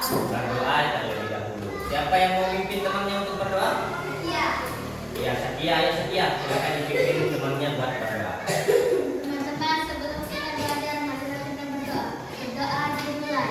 Berdoa terlebih dahulu. Siapa yang mau pimpin temannya untuk berdoa? Iya. Ya, Setia, ya Setia. Silakan dipimpin temannya buat berdoa. Teman-teman, sebelum kita belajar, marilah kita berdoa. Berdoa dimulai.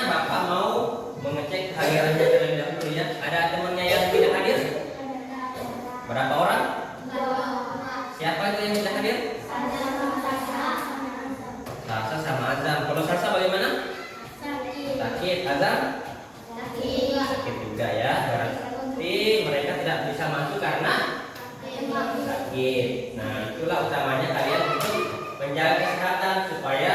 Bapak mau mengecek kehadirannya terlebih dahulu ya. Ada temannya yang tidak hadir? Berapa orang? Siapa itu yang tidak hadir? Salsa sama Azam. Kalau Salsa bagaimana? Sakit. Azam? Sakit juga ya. Berarti mereka tidak bisa masuk karena sakit. Nah, itulah utamanya kalian untuk menjaga kesehatan supaya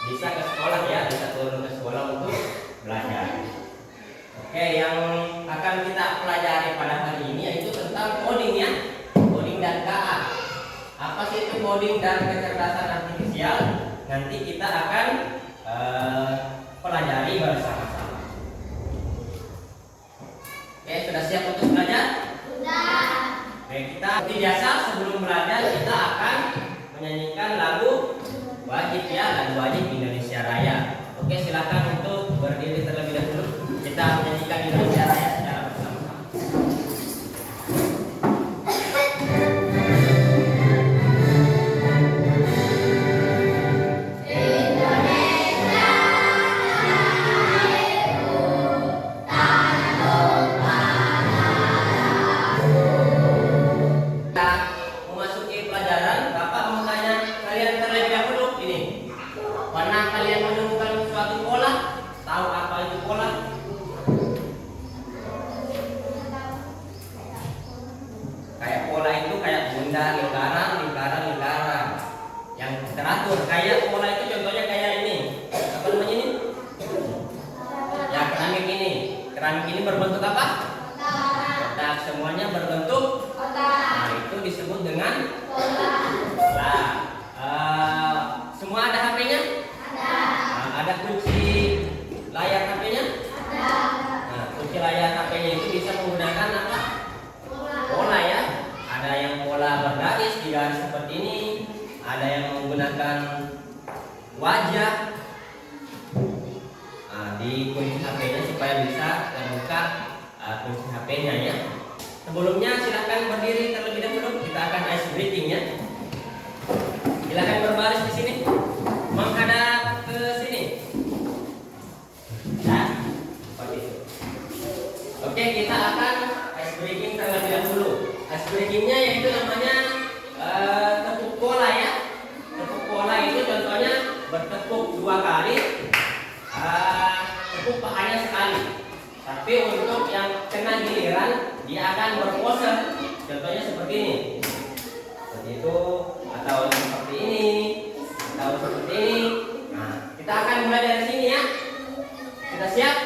bisa ke sekolah ya, bisa turun ke sekolah untuk belajar. Oke, yang akan kita pelajari pada hari ini yaitu tentang coding ya, coding dan KA. Apa sih itu coding dan kecerdasan artifisial? Nanti kita akan pelajari bersama-sama. Oke, sudah siap untuk belajar? Oke, kita seperti biasa sebelum belajar kita akan menyanyikan lagu wajib ya, lagu wajib Indonesia Raya. Oke, silakan untuk berdiri terlebih dahulu. Kita menyanyikan Indonesia Raya secara bersama-sama. Kita memasuki pelajaran, Bapak mau tanya kalian terlebih dahulu ini. Pernah kalian menemukan suatu pola? Tahu apa itu pola? Kayak pola itu kayak bunda, lingkaran, lingkaran, lingkaran. Yang teratur. Kayak pola itu contohnya kayak ini. Apa namanya ini? Ya, keramik ini. Keramik ini berbentuk apa? Kotak. Semuanya berbentuk. Nah, itu disebut dengan pola. Semua ada HP-nya? Ada kunci layar HP-nya? Nah, kunci layar HP-nya itu bisa menggunakan apa? Pola ya. Ada yang pola bergaris di garis seperti ini. Ada yang menggunakan wajah di kunci HP-nya supaya bisa terbuka kunci HP-nya ya. Sebelumnya silakan berdiri terlebih dahulu. Kita akan ice breaking ya. Silakan berbaris di sini, menghadap ke sini. Nah, seperti itu. Oke, kita akan ice breaking terlebih dahulu. Ice breakingnya yaitu namanya tepuk pola ya. Tepuk pola itu contohnya bertepuk 2 kali, tepuk pahanya sekali. Tapi untuk yang kena giliran dia akan berpose. Contohnya seperti ini. Seperti itu atau seperti ini atau seperti ini. Nah, kita akan mulai dari sini ya. Sudah siap?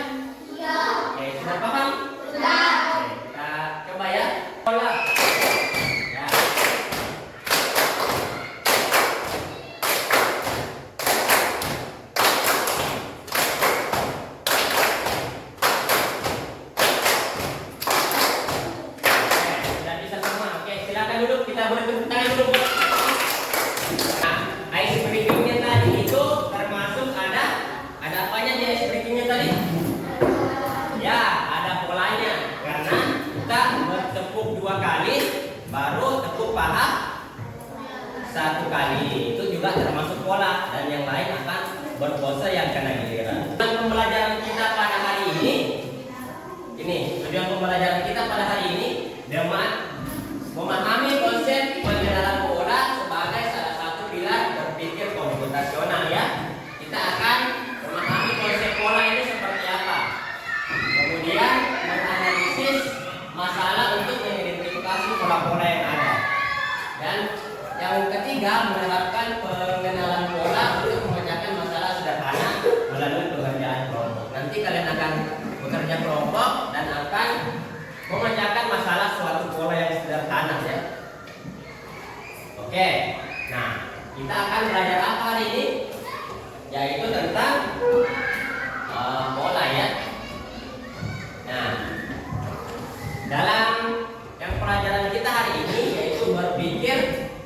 Oke, sudah paham? Oke, kita coba ya. Pola. Ya. Sudah bisa semua. Oke, silakan duduk. Kita boleh tepuk tangan dulu. Nah, ice breakingnya tadi itu termasuk ada apanya di ice breakingnya tadi? Ya, ada polanya. Karena kita bertepuk 2 kali, baru tepuk paha 1 kali. Itu juga termasuk pola dan yang lain akan berpose yang kena giliran. Tujuan pembelajaran kita pada hari ini, tujuan pembelajaran kita pada hari ini memahami konsep pengenalan pola sebagai salah satu pilar berpikir komputasional ya. Kita akan memahami konsep pola ini seperti apa. Kemudian menganalisis masalah untuk mengidentifikasi pola-pola yang ada. Dan yang ketiga menerapkan pengenalan pola untuk memecahkan masalah sederhana melalui pekerjaan kelompok. Nanti kalian akan bekerja kelompok dan dalam yang pelajaran kita hari ini yaitu berpikir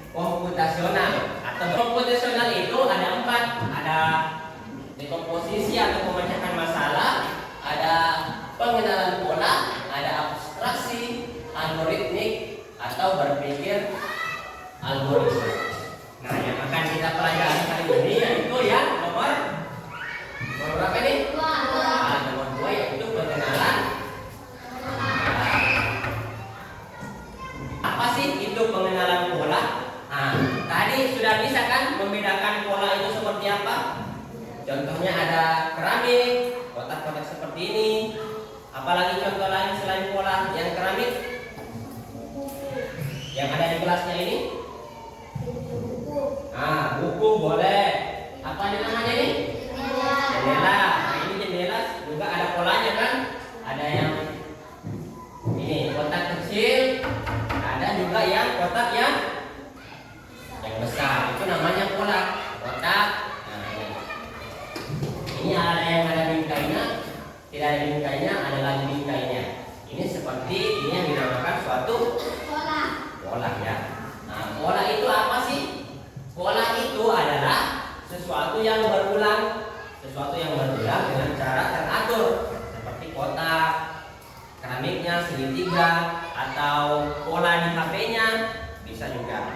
komputasional. Atau komputasional itu ada 4, ada dekomposisi atau memecahkan masalah, ada pengenalan pola, ada abstraksi, algoritmik, atau berpikir algoritma. Nah, yang akan kita pelajari kali ini yaitu yang nomor berapa nih? Nomor 2 yaitu pengenalan. Apa sih itu pengenalan pola? Nah, tadi sudah bisa kan membedakan pola itu seperti apa? Contohnya ada keramik, kotak-kotak seperti ini. Apalagi contoh lain selain pola yang keramik? Yang ada di kelasnya ini? Nah, buku boleh. Apa ini namanya nih? Jendela. Nah, ini jendela juga ada polanya kan? Ada yang ini kotak kecil, ada juga yang kotak yang besar. Itu namanya pola kotak. Nah, ini ada yang ada bingkainya, tidak ada bingkainya, ada lagi bingkainya. Ini seperti ini yang dinamakan suatu pola ya. Nah, pola itu apa sih? Pola itu adalah sesuatu yang berulang, dengan cara teratur, seperti kotak, keramiknya, segitiga, atau pola di HP-nya bisa juga.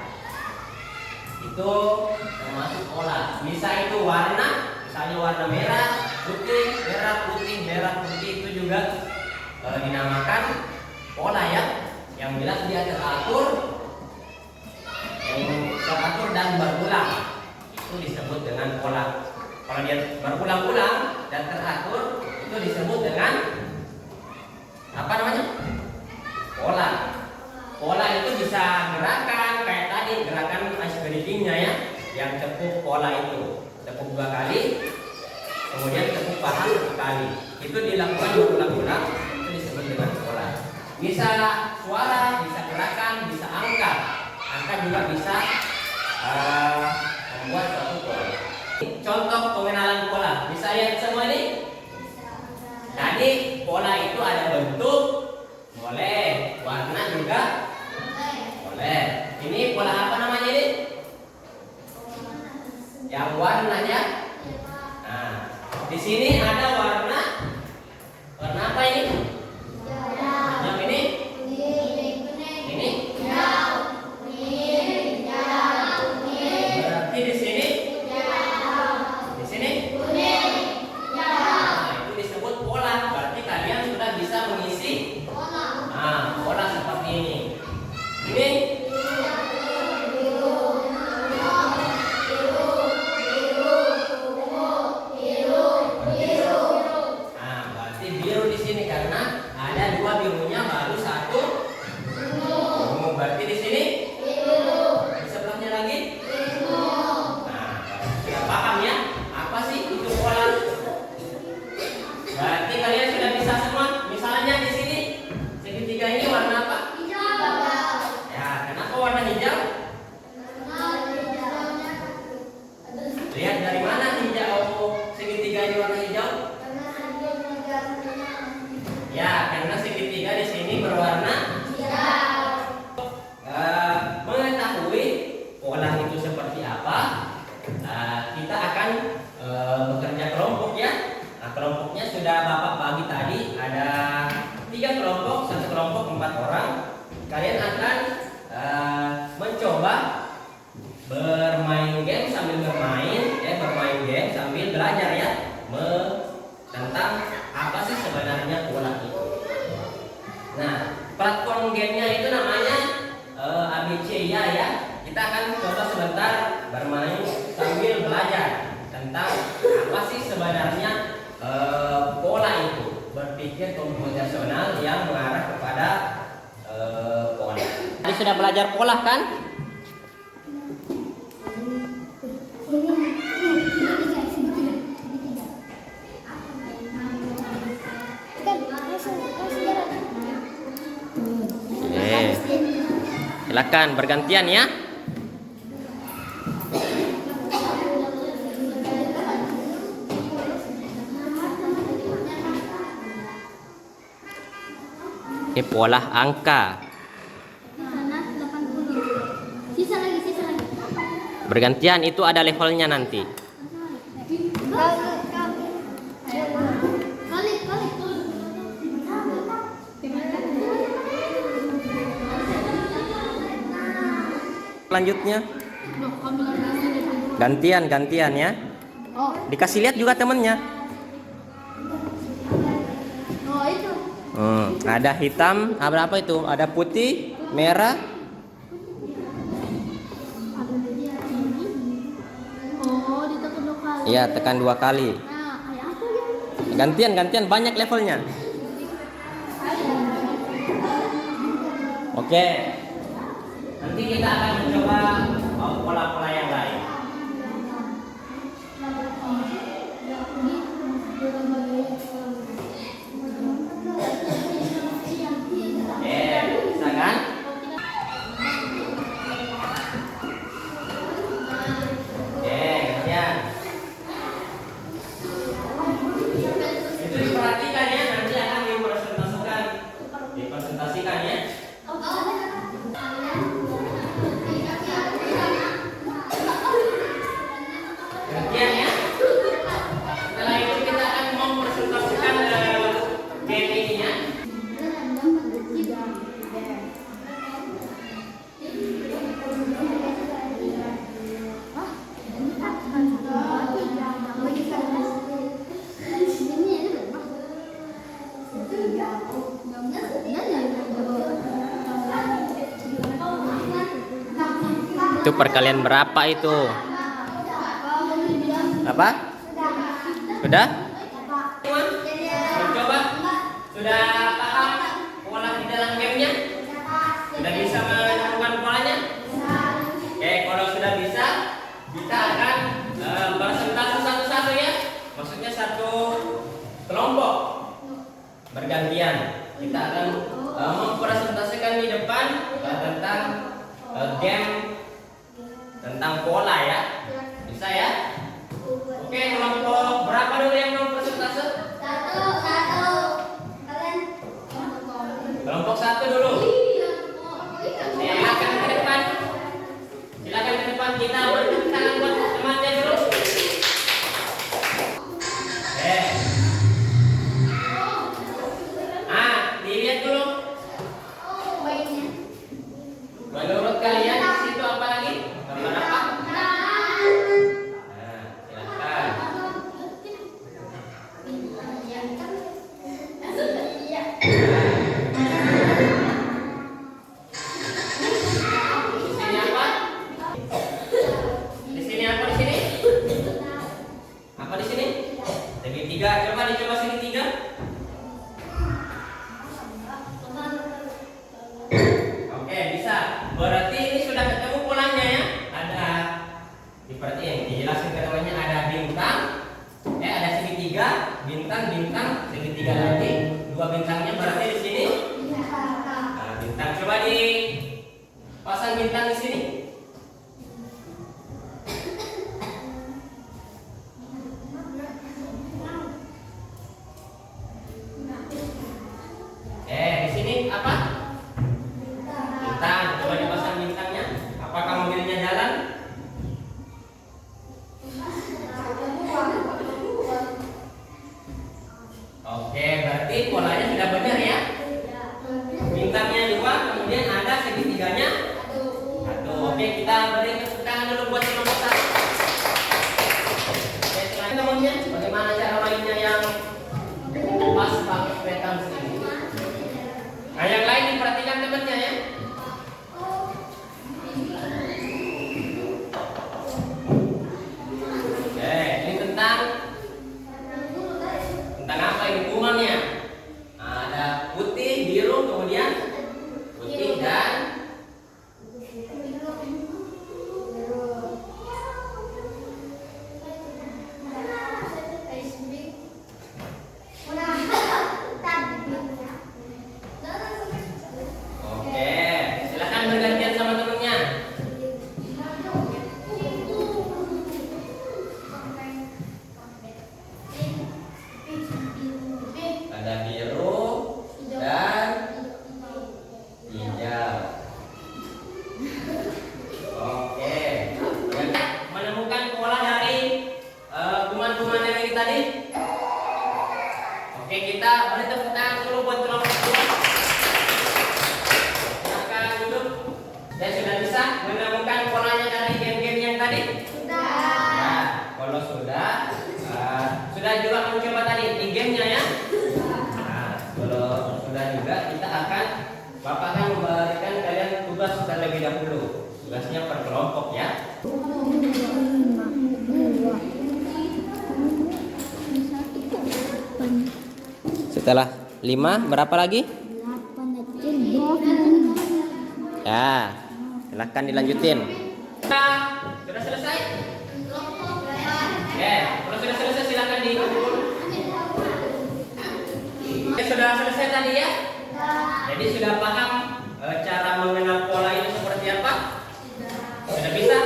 Itu termasuk pola. Bisa itu warna, misalnya warna merah, putih, merah, putih, merah, putih, itu juga dinamakan pola ya. Yang jelas dia teratur, dan berulang, itu disebut dengan pola. Kalau dia berulang-ulang dan teratur, itu disebut dengan apa namanya? Pola. Pola itu bisa gerakan kayak tadi, gerakan ice breathing-nya ya, yang tepuk pola itu tepuk 2 kali, kemudian tepuk paha 1 kali. Itu dilakukan berulang-ulang, itu disebut dengan pola. Bisa suara, bisa gerakan, bisa angka. Angka juga bisa membuat suatu pola. Contoh pengenalan pola, bisa lihat semua ini? Tadi pola itu ada bentuk, boleh, warna juga boleh. Ini pola apa namanya ini? Yang warnanya. Nah, di sini ada warna apa ini? Yang ini? Ini? Berarti di sini? Di sini? Nah, itu disebut pola. Berarti kalian sudah bisa mengisi pola seperti ini. Ini? Nah, berarti biru di sini karena ada 2 birunya baru 1 ungu. Berarti di sini? Di sebelahnya lagi? Nah, sudah paham ya? Apa sih itu pola? Berarti kalian sudah bisa semua. Misalnya di sini segitiga ini warna apa? Ya, kenapa warna hijau? Lihat dari mana hijau segitiga ini warna hijau? Ya, karena segitiga di sini berwarna mengetahui pola itu seperti apa, kita akan bekerja kelompok ya. Nah, kelompoknya sudah Bapak bagi tadi, ada 3 kelompok, 1 kelompok 4 orang. Kalian akan mencoba bermain game sambil belajar ya, tentang apa sih sebenarnya pola itu. Nah, platform gamenya itu namanya ABC ya. Kita akan coba sebentar bermain sambil belajar tentang apa sih sebenarnya pola itu, berpikir komputasional yang mengarah kepada pola. Tadi sudah belajar pola kan? Silakan bergantian ya. Oke, pola angka. Sana 80. Sisa lagi, sisa lagi. Bergantian, itu ada levelnya nanti. Balik, balik. Selanjutnya, Loh, kamu lagi gantian ya. Oh, Dikasih lihat juga temennya. oh itu. Ada hitam, berapa itu? Ada putih, merah. Oh, ditekan 2 kali. Iya, tekan 2 kali. Nah, kayak aku ya. Gantian banyak levelnya. Oke. Nanti kita akan mencoba pola-pola yang lain. Bisa kan? Gantian. Itu diperhatikan ya, nanti akan dipresentasikan ya. Gantian ya. Setelah itu kita akan mempresentasikan game ini ya. Itu perkalian berapa itu? Apa? Sudah? Mencoba? Sudah paham pola di dalam gamenya? Sudah bisa menemukan polanya? Oke, kalau sudah bisa, kita akan presentasi satu-satu ya. Maksudnya satu kelompok bergantian. Kita akan mempresentasikan di depan tentang game, tentang pola ya. Bisa ya? Oke, kelompok berapa dulu yang mau presentasi? Kelompok 1 dulu. Silakan ke depan. Silakan ke depan, kita berikan tangan buat temannya dulu. Dilihat dulu. Menurut kalian di situ apa lagi? Gambar apa? Silakan. Di sini apa? Di sini apa di sini? Apa di sini? Segitiga. Coba segitiga. Oke, bisa. Berarti ini sudah ketemu polanya ya. Ada seperti yang dijelasin ke temannya, ada bintang, ada segitiga, bintang, segitiga lagi, 2 bintangnya berarti di sini. Nah, bintang coba dipasang bintang di sini. Di sini apa? Bintang, coba dipasang bintangnya. Apakah mobilnya jalan? Oke, berarti polanya sudah benar ya. Bintangnya 2, kemudian ada segitiganya 1. sudah juga, Bapak akan memberikan kalian tugas terlebih dahulu. Tugasnya per kelompok ya. Setelah 5 berapa lagi? Ya, silahkan dilanjutin. Sudah selesai? Oke, kalau sudah selesai silahkan dikumpul. Sudah selesai tadi ya? Jadi sudah paham cara mengenal pola itu seperti apa? Sudah bisa?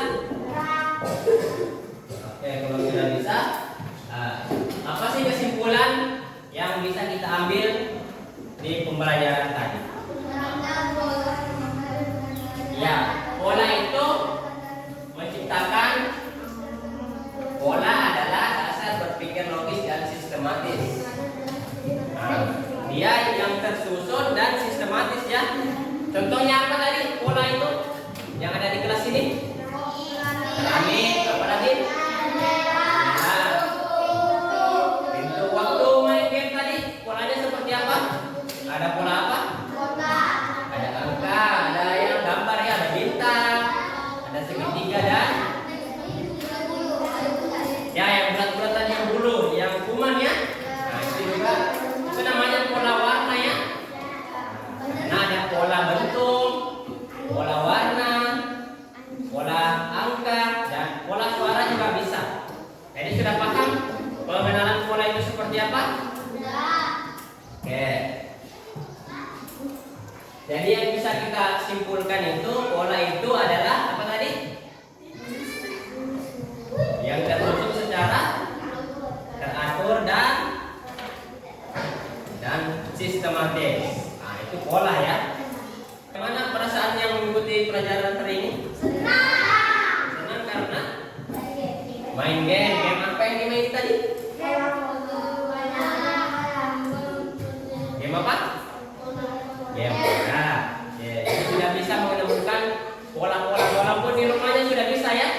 Oke, kalau sudah bisa, apa sih kesimpulan yang bisa kita ambil di pembelajaran tadi? Ya, pola itu menciptakan. Pola adalah dasar berpikir logis dan sistematis. Nah, dia yang tersusun dan sistematis ya. Contohnya apa tadi pola itu yang ada di kelas ini? Keramik, apa lagi? Nah, pintu waktu main game tadi polanya seperti apa? Ada pola apa? Ada angka, ada yang gambar ya, ada bintang, ada segitiga dan ya yang bulat-bulatan yang bulu, yang kuman ya. Nah itu juga itu namanya pola warna ya. Nah ada pola bentuk, pola warna, pola angka dan pola suara juga bisa. Jadi sudah paham pengenalan pola itu seperti apa? Oke. Jadi yang bisa kita simpulkan itu pola itu adalah apa tadi? Yang tersusun secara teratur dan sistematis. Nah, itu pola ya. Bagaimana perasaan yang mengikuti pelajaran hari ini? Senang karena main game. Game apa yang dimain tadi? Game apa? Game bola. Ya, jadi sudah bisa menemukan pola-pola. Walaupun di rumahnya sudah bisa ya.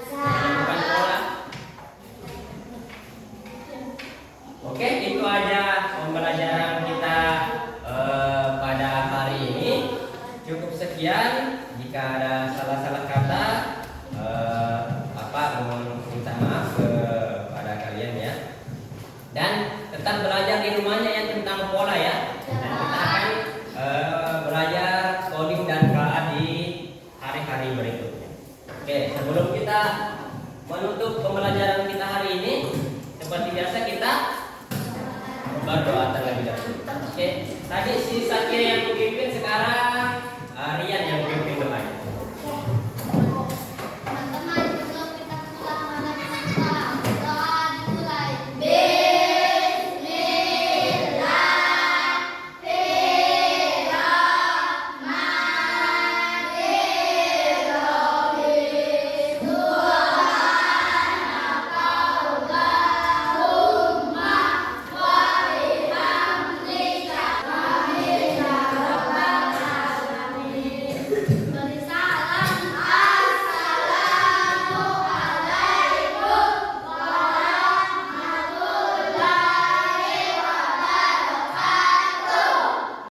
Menemukan pola. Oke, itu aja pembelajaran kita pada hari ini. Cukup sekian. Jika ada salah-salah kata, mohon minta maaf kepada kalian ya. Dan tetap belajar di rumahnya ya tentang pola ya. Dan kita akan belajar coding dan KA di hari-hari berikutnya. Oke, sebelum kita menutup pembelajaran kita hari ini, seperti biasa kita berdoa terlebih dahulu. Oke, tadi si Satya yang mungkin